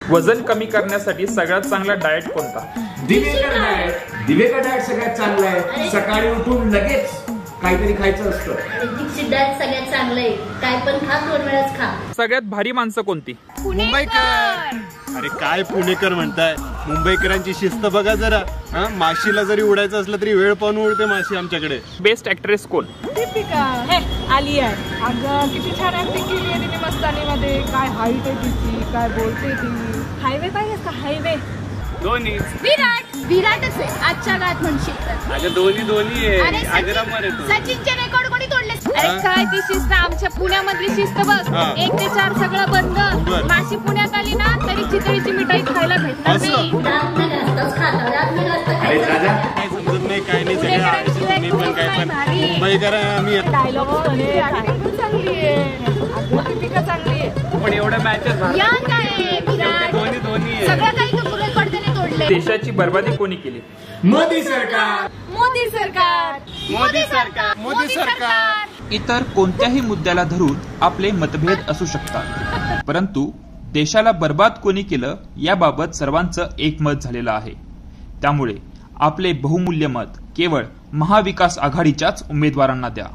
वजन कमी करण्यासाठी सगळ्यात चांगला डाएट कोणता? दिवेकर डाएट. दिवेकर डाएट सगळ्यात चांगला आहे. सकाळी उठून लगेच काहीतरी खायचं असतं. दीक्षित डाएट सगळ्यात चांगलं आहे. काय पण खा, 2 वेळाच खा. सगळ्यात भारी माणसं कोणती? मुंबईकर. अरे काय पुणेकर म्हणताय? मुंबईकरांची शिस्त बघा जरा. माशीला जरी उडायचं असलं तरी वेळ पाहून उडते माशी आमच्याकडे. बेस्ट ऍक्ट्रेस कोण? दीपिका. हे आली आहे. अगं किती छान ऍक्टिंग केली आहे तिने मस्तानीमध्ये. काय हाईट आहे तिची, काय बोलते ती. हायवे पाहिजे का हायवे? दोन्ही. विराटच आहे आजच्या काळात म्हणशील तर. अगं दोन्ही आहे. आग्रामर आहे तो. सचिनचे रेकॉर्ड कोणी तोडले? अरे काय ती शिस्त आमच्या पुण्यामधली शिस्त बघ. 1 ते 4 सगळं बंद. माशी पुण्यात आली ना तरी चितळीची मिठाई खायला भेटणार नाही. अरे दादा काय समजत नाही काय नाही सगळं मी पण काय पण मुंबईकर आम्ही. डायलॉग चांगली आहे. अगं दीपिका चांगली आहे. पण एवढ्या मॅचेस यंग आहे विराट. दोन्ही आहे. सगळं काही तो पुण्यात पडद्याने तोडले. देशाची बर्बादी कोणी केली? मोदी सरकार. मोदी सरकार. मोदी सरकार. मोदी सरकार. इतर कोणत्याही मुद्द्याला धरून आपले मतभेद असू शकतात, परंतु देशाला बर्बाद कोणी केलं याबाबत सर्वांचं एकमत झालेलं आहे. त्यामुळे आपले बहुमूल्य मत केवळ महाविकास आघाडीच्याच उमेदवारांना द्या.